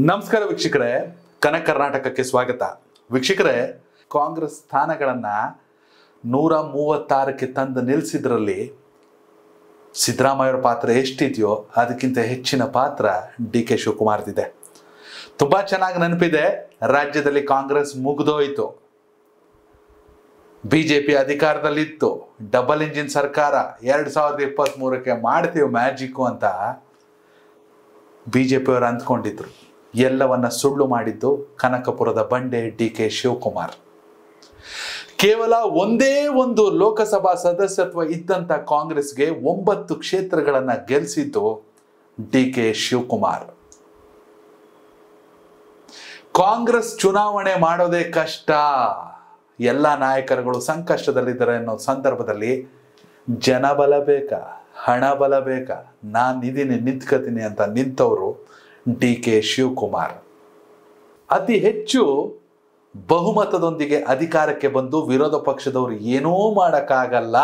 ನಮಸ್ಕಾರ ವೀಕ್ಷಕರೇ, ಕನಕ ಕರ್ನಾಟಕಕ್ಕೆ ಸ್ವಾಗತ. ವೀಕ್ಷಕರೇ, ಕಾಂಗ್ರೆಸ್ ಸ್ಥಾನಗಳನ್ನು 136ಕ್ಕೆ ತಂದು ನಿಲ್ಲಿಸಿದ್ರಲ್ಲಿ ಸಿದ್ದರಾಮಯ್ಯವರ ಪಾತ್ರ ಎಷ್ಟಿದೆಯೋ ಅದಕ್ಕಿಂತ ಹೆಚ್ಚಿನ ಪಾತ್ರ ಡಿ ಕೆ ಶಿವಕುಮಾರ್ದಿದೆ. ತುಂಬ ಚೆನ್ನಾಗಿ ನೆನಪಿದೆ. ರಾಜ್ಯದಲ್ಲಿ ಕಾಂಗ್ರೆಸ್ ಮುಗಿದೋಯ್ತು, ಬಿಜೆಪಿ ಅಧಿಕಾರದಲ್ಲಿತ್ತು, ಡಬಲ್ ಇಂಜಿನ್ ಸರ್ಕಾರ 2023ಕ್ಕೆ ಮಾಡ್ತೀವಿ ಮ್ಯಾಜಿಕ್ಕು ಅಂತ ಬಿಜೆಪಿಯವರು ಅಂದ್ಕೊಂಡಿದ್ರು. ಎಲ್ಲವನ್ನ ಸುಳ್ಳು ಮಾಡಿದ್ದು ಕನಕಪುರದ ಬಂಡೆ ಡಿ ಕೆ ಶಿವಕುಮಾರ್. ಕೇವಲ ಒಂದೇ ಒಂದು ಲೋಕಸಭಾ ಸದಸ್ಯತ್ವ ಇದ್ದಂತ ಕಾಂಗ್ರೆಸ್ಗೆ 9 ಕ್ಷೇತ್ರಗಳನ್ನ ಗೆಲ್ಲಿಸಿದ್ದು ಡಿ ಕೆ ಶಿವಕುಮಾರ್. ಕಾಂಗ್ರೆಸ್ ಚುನಾವಣೆ ಮಾಡೋದೇ ಕಷ್ಟ, ಎಲ್ಲ ನಾಯಕರುಗಳು ಸಂಕಷ್ಟದಲ್ಲಿದ್ದಾರೆ ಅನ್ನೋ ಸಂದರ್ಭದಲ್ಲಿ ಜನಬಲ ಬೇಕಾ, ಹಣ ಬಲ ಬೇಕಾ, ನಾನಿದ್ದೀನಿ ನಿಂತ್ಕೋತೀನಿ ಅಂತ ನಿಂತವರು ಡಿ ಕೆ ಶಿವಕುಮಾರ್. ಅತಿ ಹೆಚ್ಚು ಬಹುಮತದೊಂದಿಗೆ ಅಧಿಕಾರಕ್ಕೆ ಬಂದು ವಿರೋಧ ಪಕ್ಷದವರು ಏನೂ ಮಾಡೋಕ್ಕಾಗಲ್ಲ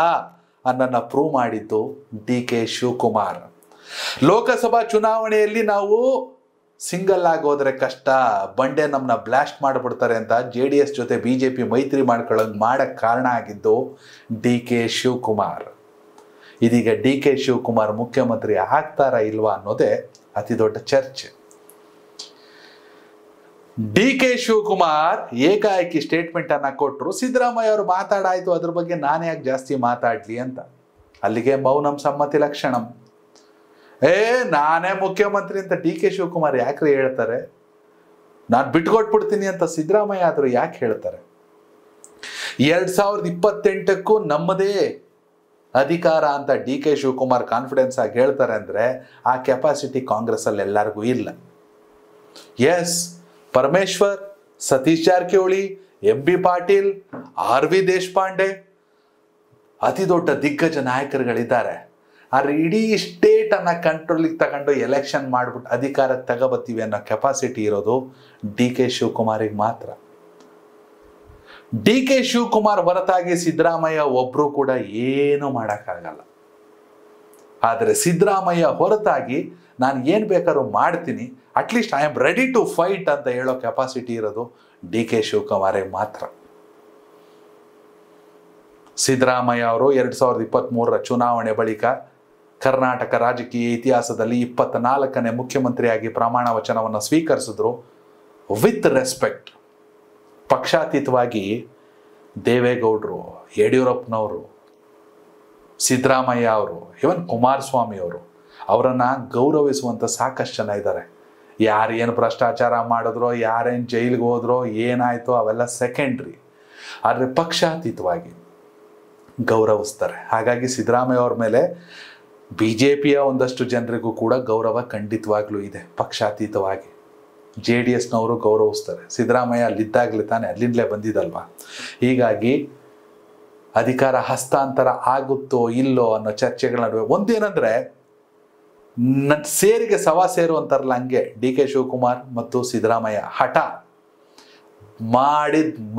ಅನ್ನೋನ್ನ ಪ್ರೂವ್ ಮಾಡಿದ್ದು ಡಿ ಕೆ ಶಿವಕುಮಾರ್. ಲೋಕಸಭಾ ಚುನಾವಣೆಯಲ್ಲಿ ನಾವು ಸಿಂಗಲ್ ಆಗಿ ಹೋದ್ರೆ ಕಷ್ಟ, ಬಂಡೆ ನಮ್ಮನ್ನ ಬ್ಲಾಸ್ಟ್ ಮಾಡಿಬಿಡ್ತಾರೆ ಅಂತ JDS ಜೊತೆ ಬಿಜೆಪಿ ಮೈತ್ರಿ ಮಾಡಕ್ಕೆ ಕಾರಣ ಆಗಿದ್ದು ಡಿ ಕೆ ಶಿವಕುಮಾರ್. ಇದೀಗ ಡಿ ಕೆ ಶಿವಕುಮಾರ್ ಮುಖ್ಯಮಂತ್ರಿ ಆಗ್ತಾರಾ ಇಲ್ವಾ ಅನ್ನೋದೇ ಅತಿ ದೊಡ್ಡ ಚರ್ಚೆ. ಡಿ ಕೆ ಶಿವಕುಮಾರ್ ಏಕಾಏಕಿ ಸ್ಟೇಟ್ಮೆಂಟ್ ಅನ್ನ ಕೊಟ್ಟರು. ಸಿದ್ದರಾಮಯ್ಯ ಅವರು ಮಾತಾಡಾಯ್ತು, ಅದ್ರ ಬಗ್ಗೆ ನಾನೇ ಯಾಕೆ ಜಾಸ್ತಿ ಮಾತಾಡ್ಲಿ ಅಂತ. ಅಲ್ಲಿಗೆ ಮೌನಂ ಸಮ್ಮತಿ ಲಕ್ಷಣಂ. ನಾನೇ ಮುಖ್ಯಮಂತ್ರಿ ಅಂತ ಡಿ ಕೆ ಶಿವಕುಮಾರ್ ಯಾಕ್ರಿ ಹೇಳ್ತಾರೆ? ನಾನು ಬಿಟ್ಕೊಟ್ಬಿಡ್ತೀನಿ ಅಂತ ಸಿದ್ದರಾಮಯ್ಯ ಆದ್ರೂ ಯಾಕೆ ಹೇಳ್ತಾರೆ? 2028ಕ್ಕೂ ನಮ್ಮದೇ ಅಧಿಕಾರ ಅಂತ ಡಿ ಕೆ ಶಿವಕುಮಾರ್ ಕಾನ್ಫಿಡೆನ್ಸ್ ಆಗಿ ಹೇಳ್ತಾರೆ ಅಂದ್ರೆ ಆ ಕೆಪಾಸಿಟಿ ಕಾಂಗ್ರೆಸ್ ಅಲ್ಲಿ ಎಲ್ಲರಿಗೂ ಇಲ್ಲ. Yes, Parameshwar, Satish Jarkiholi, MB Patil, RV Deshpande ಅತಿ ದೊಡ್ಡ ದಿಗ್ಗಜ ನಾಯಕರುಗಳಿದ್ದಾರೆ. ಆದ್ರೆ ಇಡೀ ಸ್ಟೇಟ್ ಅನ್ನ ಕಂಟ್ರೋಲಿಗೆ ತಗೊಂಡು ಎಲೆಕ್ಷನ್ ಮಾಡ್ಬಿಟ್ಟು ಅಧಿಕಾರಕ್ಕೆ ತಗೋಬತ್ತೀವಿ ಅನ್ನೋ ಕೆಪಾಸಿಟಿ ಇರೋದು ಡಿ ಕೆ ಶಿವಕುಮಾರಿಗೆ ಮಾತ್ರ. ಡಿ ಕೆ ಶಿವಕುಮಾರ್ ಹೊರತಾಗಿ ಸಿದ್ದರಾಮಯ್ಯ ಒಬ್ರು ಕೂಡ ಏನು ಮಾಡೋಕ್ಕಾಗಲ್ಲ. ಆದರೆ ಸಿದ್ದರಾಮಯ್ಯ ಹೊರತಾಗಿ ನಾನು ಏನು ಬೇಕಾದ್ರೂ ಮಾಡ್ತೀನಿ, at least I am ready to fight ಅಂತ ಹೇಳೋ ಕೆಪಾಸಿಟಿ ಇರೋದು ಡಿ ಕೆ ಶಿವಕುಮಾರಿಗೆ ಮಾತ್ರ. ಸಿದ್ದರಾಮಯ್ಯ ಅವರು 2023ರ ಚುನಾವಣೆ ಬಳಿಕ ಕರ್ನಾಟಕ ರಾಜಕೀಯ ಇತಿಹಾಸದಲ್ಲಿ 24ನೇ ಮುಖ್ಯಮಂತ್ರಿಯಾಗಿ ಪ್ರಮಾಣ ವಚನವನ್ನು ಸ್ವೀಕರಿಸಿದ್ರು. ವಿತ್ ರೆಸ್ಪೆಕ್ಟ್, ಪಕ್ಷಾತೀತವಾಗಿ ದೇವೇಗೌಡರು, ಯಡಿಯೂರಪ್ಪನವರು, ಸಿದ್ದರಾಮಯ್ಯ ಅವರು, ಇವನ್ ಕುಮಾರಸ್ವಾಮಿ ಅವರು ಅವರನ್ನ ಗೌರವಿಸುವಂತ ಸಾಕಷ್ಟು ಜನ ಇದ್ದಾರೆ. ಯಾರೇನು ಭ್ರಷ್ಟಾಚಾರ ಮಾಡಿದ್ರೋ, ಯಾರೇನು ಜೈಲಿಗೆ ಹೋದ್ರೋ, ಏನಾಯ್ತೋ ಅವೆಲ್ಲ ಸೆಕೆಂಡ್ರಿ. ಆದರೆ ಪಕ್ಷಾತೀತವಾಗಿ ಗೌರವಿಸ್ತಾರೆ. ಹಾಗಾಗಿ ಸಿದ್ದರಾಮಯ್ಯ ಅವ್ರ ಮೇಲೆ ಬಿಜೆಪಿಯ ಒಂದಷ್ಟು ಜನರಿಗೂ ಕೂಡ ಗೌರವ ಖಂಡಿತವಾಗ್ಲೂ ಇದೆ. ಪಕ್ಷಾತೀತವಾಗಿ JDSನವರು ಗೌರವಿಸ್ತಾರೆ. ಸಿದ್ದರಾಮಯ್ಯ ಅಲ್ಲಿದ್ದಾಗಲೇ ತಾನೆ, ಅಲ್ಲಿಂದಲೇ ಬಂದಿದ್ದಲ್ವಾ. ಹೀಗಾಗಿ ಅಧಿಕಾರ ಹಸ್ತಾಂತರ ಆಗುತ್ತೋ ಇಲ್ಲೋ ಅನ್ನೋ ಚರ್ಚೆಗಳ ನಡುವೆ ಒಂದೇನಂದ್ರೆ, ಸೇರಿಗೆ ಸವಾ ಸೇರು ಅಂತಾರಲ್ಲ, ಹಂಗೆ ಡಿ ಕೆ ಶಿವಕುಮಾರ್ ಮತ್ತು ಸಿದ್ದರಾಮಯ್ಯ ಹಠ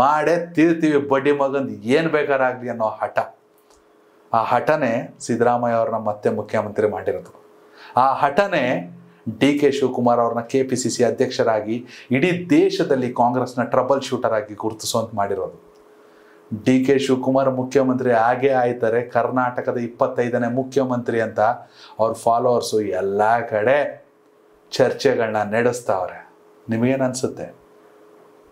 ಮಾಡೇ ತೀರ್ತೀವಿ, ಬಡ್ಡಿ ಮಗಂದು ಏನು ಬೇಕಾರಾಗಲಿ ಅನ್ನೋ ಹಠ. ಆ ಹಠನೇ ಸಿದ್ದರಾಮಯ್ಯ ಅವ್ರನ್ನ ಮತ್ತೆ ಮುಖ್ಯಮಂತ್ರಿ ಮಾಡಿರೋದು. ಆ ಹಠನೇ ಡಿ ಕೆ ಶಿವಕುಮಾರ್ ಅವ್ರನ್ನ KPCC ಅಧ್ಯಕ್ಷರಾಗಿ ಇಡೀ ದೇಶದಲ್ಲಿ ಕಾಂಗ್ರೆಸ್ನ ಟ್ರಬಲ್ ಶೂಟರ್ ಆಗಿ ಗುರುತಿಸುವಂತ ಮಾಡಿರೋದು. ಡಿ ಕೆ ಶಿವಕುಮಾರ್ ಮುಖ್ಯಮಂತ್ರಿ ಆಗೇ ಆಯ್ತಾರೆ, ಕರ್ನಾಟಕದ 25ನೇ ಮುಖ್ಯಮಂತ್ರಿ ಅಂತ ಅವ್ರ ಫಾಲೋವರ್ಸು ಎಲ್ಲ ಕಡೆ ಚರ್ಚೆಗಳನ್ನ ನಡೆಸ್ತಾವ್ರೆ. ನಿಮಗೇನು ಅನ್ಸುತ್ತೆ?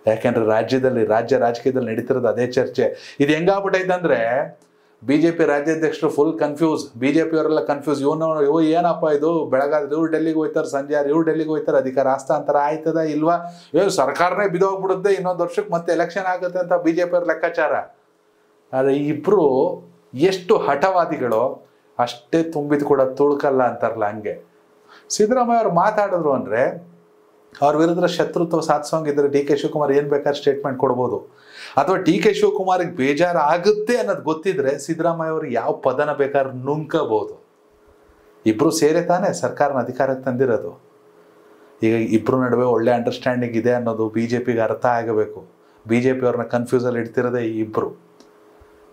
ಯಾಕೆಂದ್ರೆ ರಾಜ್ಯ ರಾಜಕೀಯದಲ್ಲಿ ನಡೀತಿರೋದು ಅದೇ ಚರ್ಚೆ. ಇದು ಹೆಂಗಾಗ್ಬಿಟ್ಟೈತೆ ಅಂದ್ರೆ, ಬಿಜೆಪಿ ರಾಜ್ಯಾಧ್ಯಕ್ಷರು ಫುಲ್ ಕನ್ಫ್ಯೂಸ್, ಬಿಜೆಪಿ ಅವರೆಲ್ಲ ಕನ್ಫ್ಯೂಸ್. ಇವು ಏನಪ್ಪ ಇದು, ಬೆಳಗಾದ್ರೆ ಇವ್ರು ಡೆಲ್ಲಿಗೆ ಹೋಯ್ತಾರೆ, ಸಂಜೆ ಇವ್ರು ಡೆಲ್ಲಿಗೆ ಹೋಯ್ತಾರೆ, ಅಧಿಕಾರ ಹಸ್ತಾಂತರ ಆಯ್ತದ ಇಲ್ವಾ, ಸರ್ಕಾರನೇ ಬಿದ್ದೋಗ್ಬಿಡುತ್ತೆ, ಇನ್ನೊಂದು ವರ್ಷಕ್ಕೆ ಮತ್ತೆ ಎಲೆಕ್ಷನ್ ಆಗುತ್ತೆ ಅಂತ ಬಿಜೆಪಿ ಅವ್ರ ಲೆಕ್ಕಾಚಾರ. ಆದರೆ ಇಬ್ರು ಎಷ್ಟು ಹಠವಾದಿಗಳು ಅಷ್ಟೇ ತುಂಬಿದ್ ಕೂಡ ತುಳ್ಕಲ್ಲ ಅಂತಾರಲ್ಲ, ಹಂಗೆ ಸಿದ್ದರಾಮಯ್ಯ ಅವ್ರು ಮಾತಾಡಿದ್ರು ಅಂದ್ರೆ ಅವ್ರ ವಿರುದ್ಧ ಶತ್ರುತ್ವ ಸಾಧಿಸೋಂಗಿದ್ರೆ ಡಿ ಕೆ ಶಿವಕುಮಾರ್ ಏನ್ ಬೇಕಾದ್ರೆ ಸ್ಟೇಟ್ಮೆಂಟ್ ಕೊಡ್ಬೋದು. ಅಥವಾ ಡಿ ಕೆ ಶಿವಕುಮಾರ್ಗೆ ಬೇಜಾರು ಆಗುತ್ತೆ ಅನ್ನೋದು ಗೊತ್ತಿದ್ರೆ ಸಿದ್ದರಾಮಯ್ಯ ಅವರು ಯಾವ ಪದನ ಬೇಕಾದ್ರೆ ನುಂಕಬಹುದು. ಇಬ್ರು ಸೇರೆ ತಾನೇ ಸರ್ಕಾರನ ಅಧಿಕಾರಕ್ಕೆ ತಂದಿರೋದು. ಈಗ ಇಬ್ರು ನಡುವೆ ಒಳ್ಳೆ ಅಂಡರ್ಸ್ಟ್ಯಾಂಡಿಂಗ್ ಇದೆ ಅನ್ನೋದು ಬಿಜೆಪಿಗೆ ಅರ್ಥ ಆಗಬೇಕು. ಬಿಜೆಪಿ ಅವ್ರನ್ನ ಕನ್ಫ್ಯೂಸಲ್ಲಿ ಇಡ್ತಿರೋದೇ ಈ ಇಬ್ರು.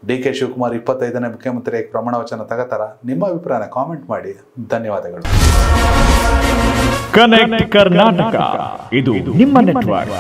ಡಿ ಕೆ ಶಿವಕುಮಾರ್ 25ನೇ ಮುಖ್ಯಮಂತ್ರಿಯಾಗಿ ಪ್ರಮಾಣ ವಚನ ತಗೋತಾರ? ನಿಮ್ಮ ಅಭಿಪ್ರಾಯನ ಕಾಮೆಂಟ್ ಮಾಡಿ. ಧನ್ಯವಾದಗಳು. ಕನೆಕ್ಟ್ ಕರ್ನಾಟಕ ಇದು ನಿಮ್ಮ ನೆಟ್ವರ್ಕ್.